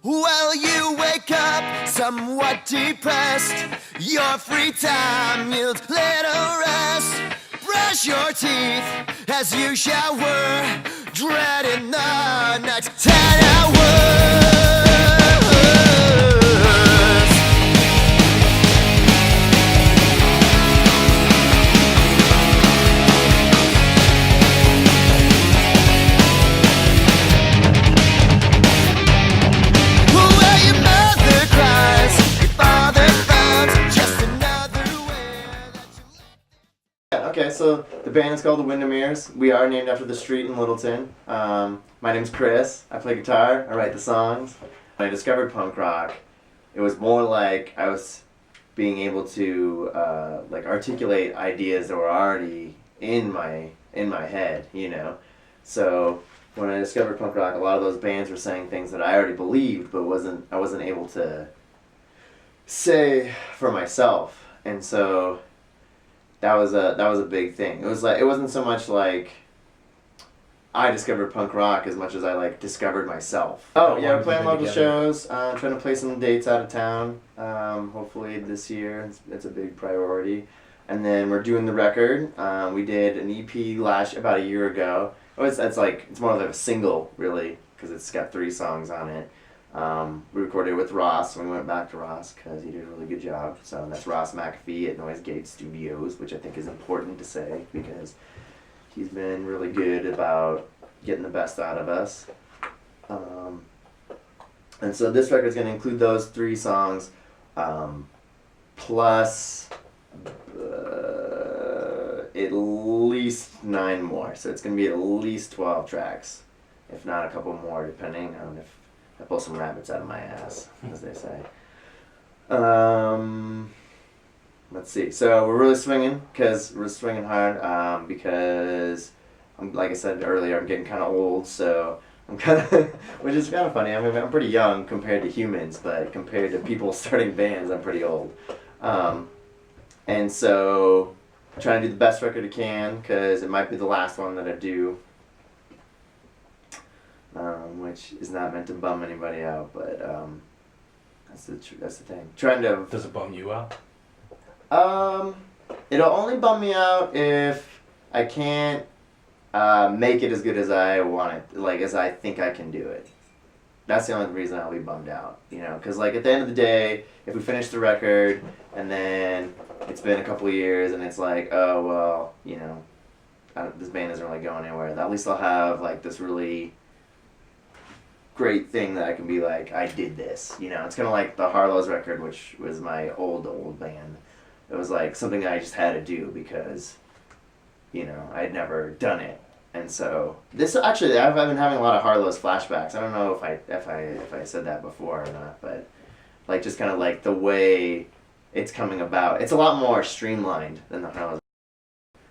Well, you wake up somewhat depressed. Your free time yields little rest. Brush your teeth as you shower, dreading the next 10 hours. Well, your mother cries, your father frowns, just another way that you... Okay, so the band is called the Windermeres. We are named after the street in Littleton. My name's Chris. I play guitar. I write the songs. When I discovered punk rock, it was more like I was being able to articulate ideas that were already in my head, you know. So when I discovered punk rock, a lot of those bands were saying things that I already believed, but I wasn't able to say for myself, and so that was a big thing. It wasn't so much like I discovered punk rock as much as I discovered myself. Oh yeah, we're playing local shows. Trying to play some dates out of town. Hopefully this year. It's a big priority. And then we're doing the record. We did an EP about a year ago. It's more like a single really because it's got 3 songs on it. We recorded it with Ross, and we went back to Ross because he did a really good job. So that's Ross McAfee at Noise Gate Studios, which I think is important to say because he's been really good about getting the best out of us. And so this record's going to include those 3 songs, plus at least 9 more. So it's going to be at least 12 tracks, if not a couple more, depending on if I pull some rabbits out of my ass, as they say. Let's see. So we're really swinging because we're swinging hard because, like I said earlier, I'm getting kind of old. So I'm kind of, which is kind of funny. I mean, I'm pretty young compared to humans, but compared to people starting bands, I'm pretty old. And so I'm trying to do the best record I can because it might be the last one that I do. Which is not meant to bum anybody out, but that's the thing. Trying to. Does it bum you out? It'll only bum me out if I can't make it as good as I want it, as I think I can do it. That's the only reason I'll be bummed out, you know, because at the end of the day, if we finish the record and then it's been a couple of years and it's oh well, you know, this band isn't really going anywhere. At least I'll have this really great thing that I can be I did this, you know. It's kind of like the Harlow's record, which was my old band. It was something I just had to do because, you know, I had never done it. And so this actually, I've been having a lot of Harlow's flashbacks. I don't know if I said that before or not, but just kind of the way it's coming about. It's a lot more streamlined than the Harlow's.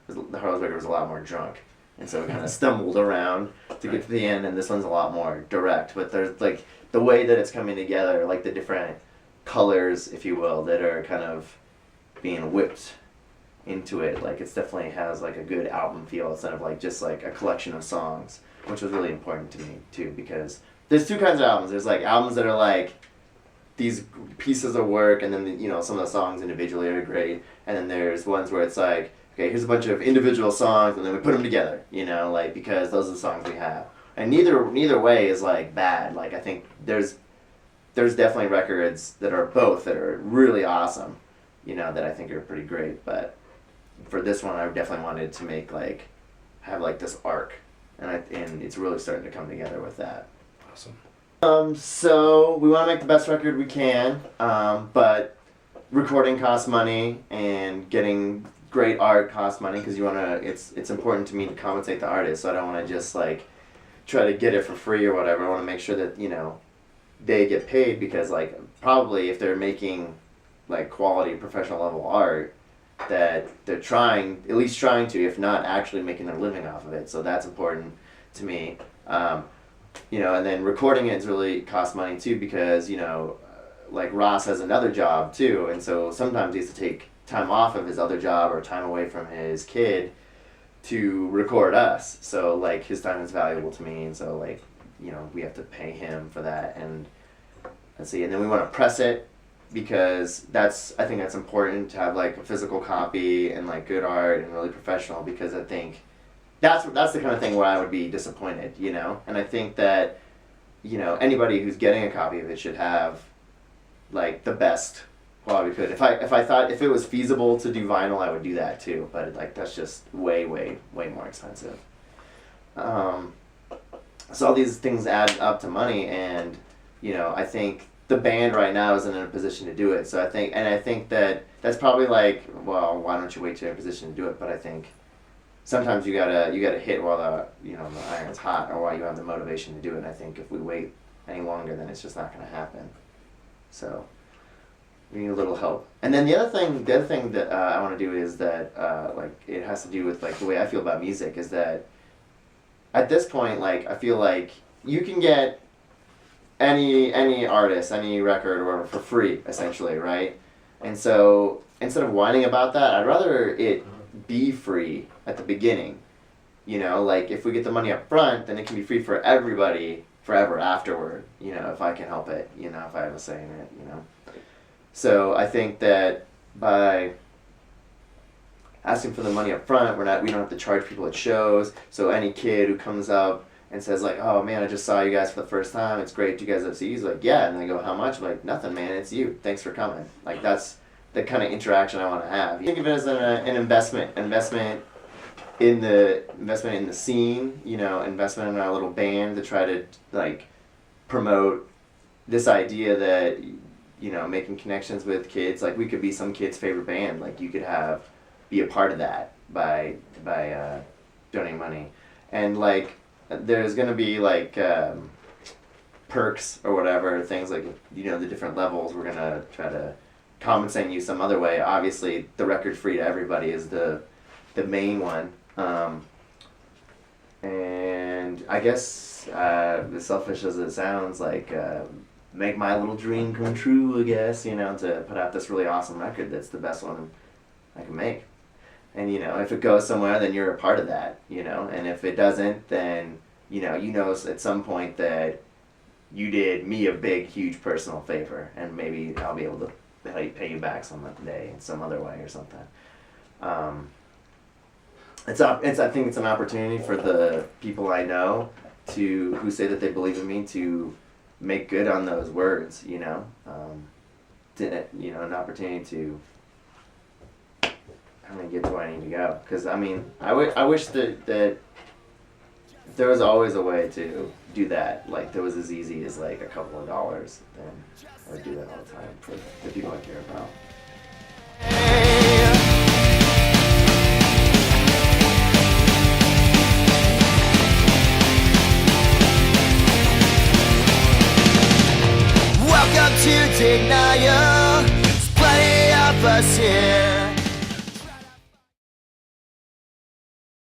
The Harlow's record was a lot more drunk. And so we kind of stumbled around to get to the end, and this one's a lot more direct. But there's the way that it's coming together, the different colors, if you will, that are kind of being whipped into it. It definitely has a good album feel instead of just a collection of songs, which was really important to me too because there's 2 kinds of albums. There's albums that are these pieces of work, and then you know some of the songs individually are great, and then there's ones where it's okay, here's a bunch of individual songs, and then we put them together, you know, because those are the songs we have. And neither way is bad. I think there's definitely records that are both that are really awesome, you know, that I think are pretty great. But for this one, I definitely wanted to make have this arc, and it's really starting to come together with that. Awesome. So we want to make the best record we can, but recording costs money, and getting great art costs money because you want to. It's important to me to compensate the artist, so I don't want to just try to get it for free or whatever. I want to make sure that, you know, they get paid because probably if they're making quality professional level art, that they're at least trying to, if not actually making their living off of it. So that's important to me. You know, and then recording it really costs money too because, you know, Ross has another job too, and so sometimes he has to take time off of his other job or time away from his kid to record us. So his time is valuable to me, and so you know, we have to pay him for that. And let's see, and then we want to press it because I think that's important to have like a physical copy and like good art and really professional, because I think that's the kind of thing where I would be disappointed, you know? And I think that, you know, anybody who's getting a copy of it should have like the best quality we could. If I thought if it was feasible to do vinyl, I would do that too, but like that's just way more expensive. So all these things add up to money, and you know, I think the band right now isn't in a position to do it. So I think that that's probably like, well, why don't you wait till you're in a position to do it? But I think sometimes you gotta hit while the iron's hot, or while you have the motivation to do it. And I think if we wait any longer, then it's just not gonna happen. So we need a little help. And then the other thing that I want to do is that like it has to do with like the way I feel about music, is that at this point, like, I feel like you can get any artist, any record or whatever for free, essentially, right? And so instead of whining about that, I'd rather it be free at the beginning. You know, like if we get the money up front, then it can be free for everybody forever afterward, you know, if I can help it, you know, if I have a say in it, you know. So I think that by asking for the money up front, we don't have to charge people at shows. So any kid who comes up and says like, oh man, I just saw you guys for the first time, it's great you guys have CDs, like, yeah, and they go, how much? I'm like, nothing, man, it's you, thanks for coming. Like, that's the kind of interaction I want to have. You think of it as an investment in the scene, you know, investment in our little band to try to like promote this idea that, you know, making connections with kids, like we could be some kid's favorite band, like you could be a part of that by donating money. And like there's gonna be like perks or whatever, things like, you know, the different levels. We're gonna try to compensate you some other way. Obviously the record free to everybody is the main one. And I guess as selfish as it sounds, like make my little dream come true, I guess, you know, to put out this really awesome record that's the best one I can make. And, you know, if it goes somewhere, then you're a part of that, you know, and if it doesn't, then, you know at some point that you did me a big, huge personal favor, and maybe I'll be able to pay you back some day in some other way or something. I think it's an opportunity for the people I know who say that they believe in me to make good on those words, you know, an opportunity to get to where I need to go. Because I mean, I wish that there was always a way to do that. Like that was as easy as like a couple of dollars. Then I would do that all the time for the people I care about. Welcome to Denial. There's plenty of us here.